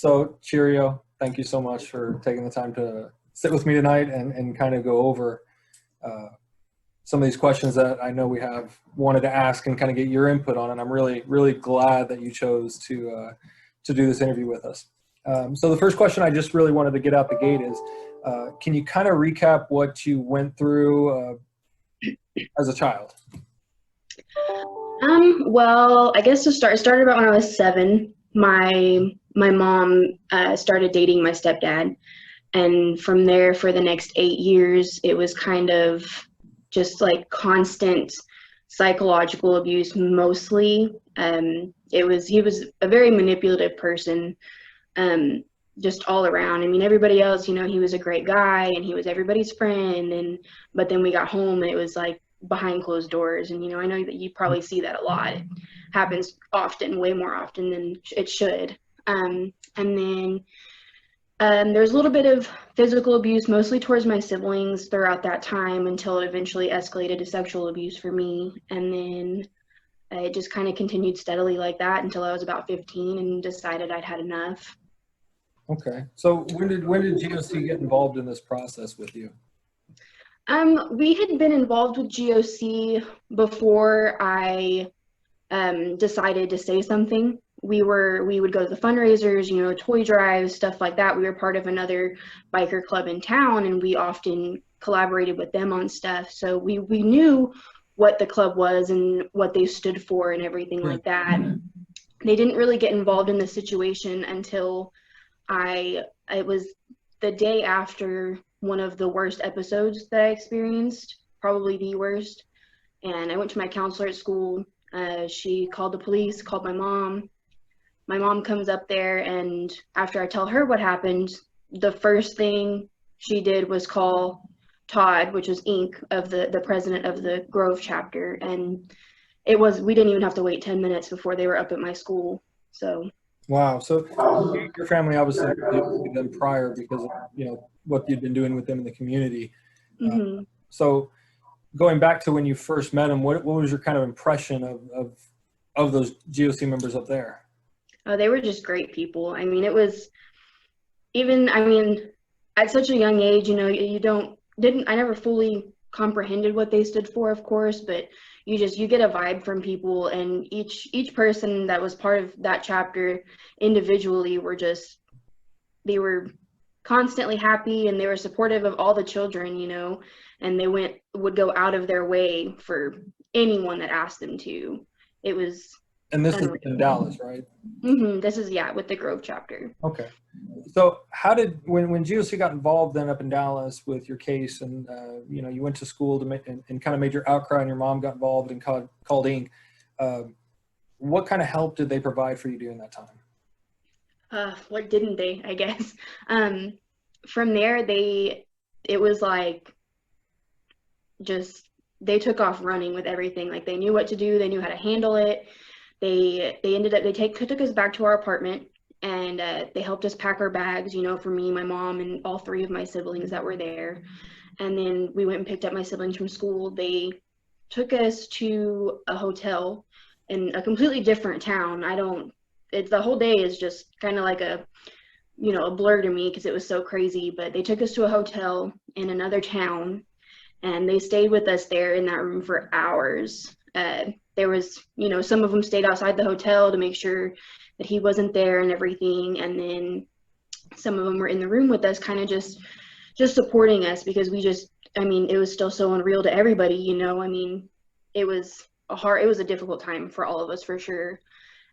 So, Cheerio, thank you so much for taking the time to sit with me tonight and kind of go over uh, some of these questions that I know we have wanted to ask and kind of get your input on. And I'm really, really glad that you chose to do this interview with us. So the first question I just really wanted to get out the gate is, can you kind of recap what you went through as a child? Well, I guess to start, it started about when I was 7. My mom started dating my stepdad, and from there for the next 8 years, it was kind of just like constant psychological abuse mostly. He was a very manipulative person, just all around. I mean, everybody else, he was a great guy and he was everybody's friend, but then we got home and it was like behind closed doors. And I know that you probably see that a lot. It happens often, way more often than it should. And then there's a little bit of physical abuse, mostly towards my siblings throughout that time, until it eventually escalated to sexual abuse for me. And then it just kind of continued steadily like that until I was about 15 and decided I'd had enough. Okay. So when did GOC get involved in this process with you? We had been involved with GOC before I decided to say something. We would go to the fundraisers, toy drives, stuff like that. We were part of another biker club in town, and we often collaborated with them on stuff. So we knew what the club was and what they stood for and everything like that. They didn't really get involved in the situation until it was the day after one of the worst episodes that I experienced, probably the worst. And I went to my counselor at school. She called the police, called my mom. My mom comes up there, and after I tell her what happened, the first thing she did was call Todd, which was Inc., of the president of the Grove chapter. And we didn't even have to wait 10 minutes before they were up at my school. So. Wow. So your family obviously knew them prior because of, what you'd been doing with them in the community. Mm-hmm. So going back to when you first met them, what was your kind of impression of those GOC members up there? They were just great people. I mean, at such a young age, I never fully comprehended what they stood for, of course, but you get a vibe from people, and each person that was part of that chapter individually they were constantly happy, and they were supportive of all the children, and they would go out of their way for anyone that asked them to. It was. And this is in Dallas, right? Mm-hmm. This is, with the Grove chapter. Okay. So how did, when GOC got involved then up in Dallas with your case, and, you went to school and kind of made your outcry, and your mom got involved and called Inc., what kind of help did they provide for you during that time? What didn't they, I guess? From there, it was like, they took off running with everything. Like, they knew what to do. They knew how to handle it. They took us back to our apartment, and they helped us pack our bags, for me, my mom, and all 3 of my siblings that were there. And then we went and picked up my siblings from school. They took us to a hotel in a completely different town. The whole day is just kind of like a blur to me because it was so crazy. But they took us to a hotel in another town, and they stayed with us there in that room for hours. There was, some of them stayed outside the hotel to make sure that he wasn't there and everything. And then some of them were in the room with us, kind of just supporting us, because it was still so unreal to everybody, it was a difficult time for all of us, for sure.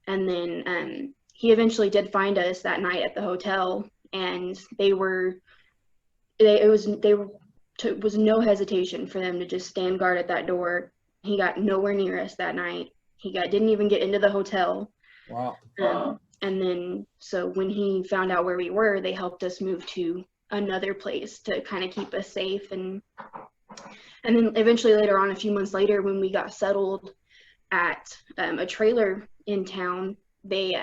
And then he eventually did find us that night at the hotel, and there was no hesitation for them to just stand guard at that door. He got nowhere near us that night. He didn't even get into the hotel. Wow. And then, so when he found out where we were, they helped us move to another place to kind of keep us safe. And then eventually later on, a few months later, when we got settled at a trailer in town, they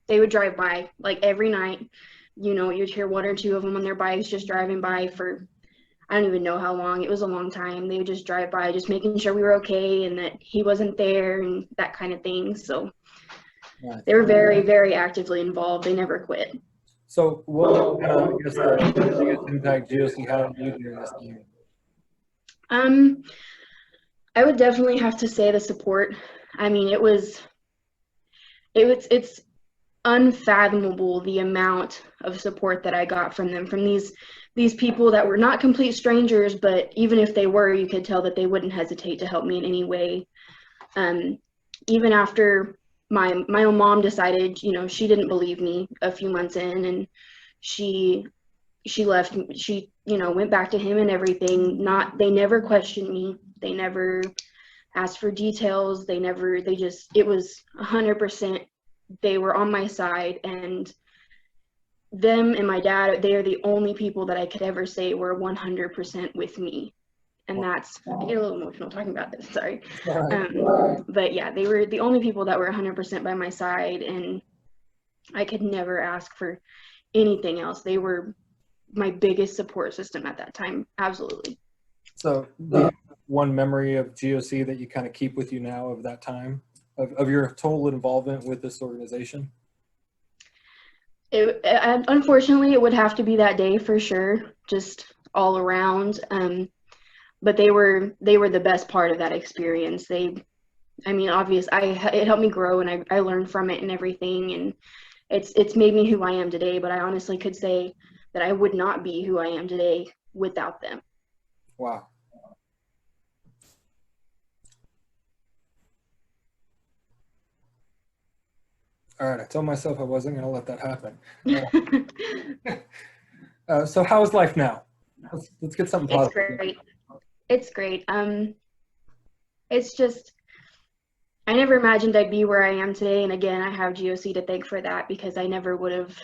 would drive by like every night. You'd hear 1 or 2 of them on their bikes just driving by for, I don't even know how long. It was a long time. They would just drive by, just making sure we were okay and that he wasn't there and that kind of thing. So they were very, very actively involved. They never quit. So what I guess the biggest impact GOC had on you during this time? Um, I would definitely have to say the support. I mean, it's unfathomable the amount of support that I got from them, from these people that were not complete strangers, but even if they were, you could tell that they wouldn't hesitate to help me in any way. Um, Even after my own mom decided, she didn't believe me a few months in, and she left. She, went back to him and everything. They never questioned me. They never asked for details. It was 100%. They were on my side, and them and my dad, they are the only people that I could ever say were 100% with me. And that's, I get a little emotional talking about this, sorry. But yeah, they were the only people that were 100% by my side, and I could never ask for anything else. They were my biggest support system at that time. Absolutely. So do you have one memory of GOC that you kind of keep with you now of that time, of your total involvement with this organization? Unfortunately, it would have to be that day for sure, just all around. But they were the best part of that experience. It helped me grow, and I learned from it and everything, and it's made me who I am today. But I honestly could say that I would not be who I am today without them. Wow. All right, I told myself I wasn't going to let that happen. So how is life now? Let's get something It's positive. great. It's great. It's just, I never imagined I'd be where I am today. And again, I have GOC to thank for that, because I never would have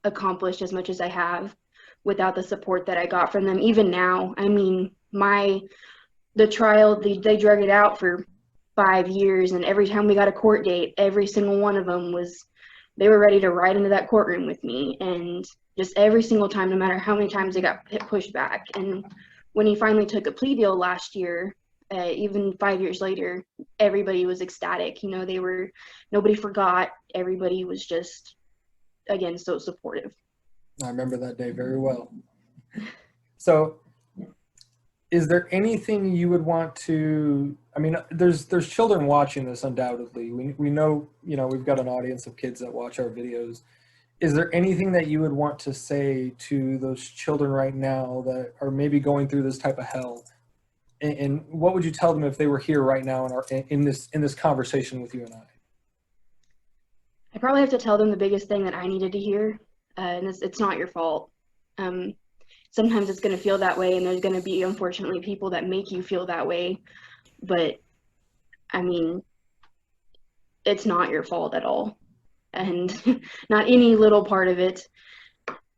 accomplished as much as I have without the support that I got from them. Even now, I mean, the trial, they drug it out for 5 years, and every time we got a court date, every single one of them they were ready to ride into that courtroom with me, and just every single time, no matter how many times they got pushed back. And when he finally took a plea deal last year, even 5 years later, everybody was ecstatic. Nobody forgot. Everybody was just, again, so supportive. I remember that day very well. So is there anything you would want to, I mean, there's children watching this undoubtedly. We know, we've got an audience of kids that watch our videos. Is there anything that you would want to say to those children right now that are maybe going through this type of hell? And what would you tell them if they were here right now in this conversation with you and I? I probably have to tell them the biggest thing that I needed to hear, and it's not your fault. Sometimes it's going to feel that way, and there's going to be, unfortunately, people that make you feel that way. But I mean, it's not your fault at all, and not any little part of it.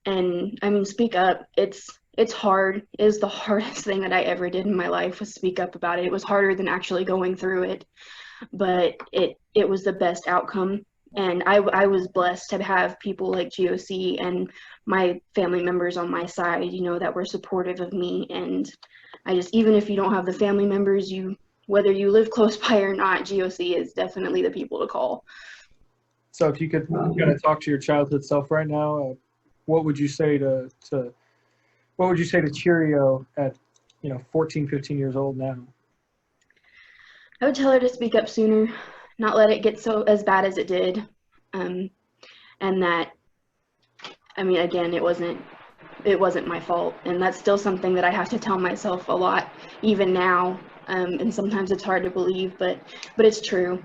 And I mean, speak up. It's hard. It is the hardest thing that I ever did in my life, was speak up about it. It was harder than actually going through it, but it was the best outcome. And I was blessed to have people like GOC and my family members on my side, that were supportive of me. And even if you don't have the family members, whether you live close by or not, GOC is definitely the people to call. So if you could kind of talk to your childhood self right now, what would you say to Cheerio at 14, 15 years old now? I would tell her to speak up sooner, not let it get so as bad as it did. And that, I mean, again, it wasn't my fault. And that's still something that I have to tell myself a lot, even now. And sometimes it's hard to believe, but it's true.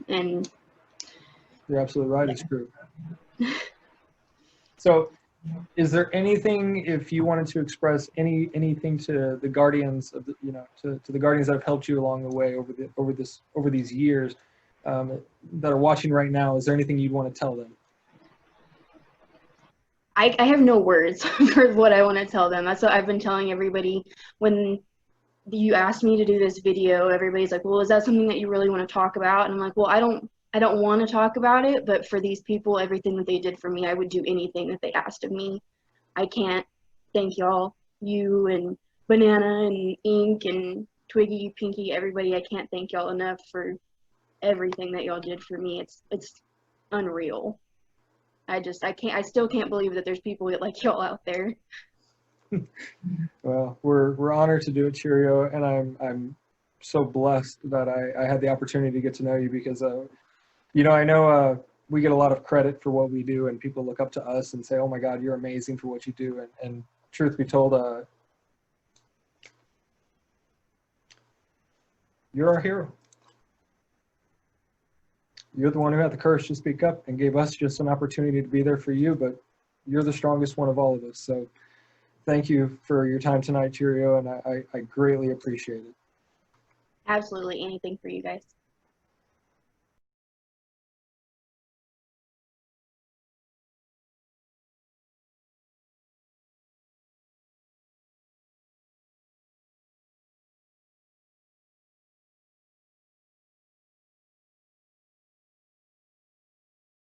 And you're absolutely right. It's true. So is there anything, if you wanted to express anything to the guardians of to the guardians that have helped you along the way over these years, that are watching right now, is there anything you'd want to tell them? I have no words for what I want to tell them. That's what I've been telling everybody. When you asked me to do this video, everybody's like, well, is that something that you really want to talk about? And I'm like, well, I don't want to talk about it, but for these people, everything that they did for me, I would do anything that they asked of me. I can't thank y'all, you and Banana and Ink and Twiggy, Pinky, everybody. I can't thank y'all enough for everything that y'all did for me. It's unreal. I still can't believe that there's people like y'all out there. Well, we're honored to do it, Cheerio, and I'm so blessed that I had the opportunity to get to know you because, I know we get a lot of credit for what we do, and people look up to us and say, "Oh my God, you're amazing for what you do." And truth be told, you're our hero. You're the one who had the courage to speak up and gave us just an opportunity to be there for you, but you're the strongest one of all of us. So thank you for your time tonight, Cheerio, and I greatly appreciate it. Absolutely anything for you guys.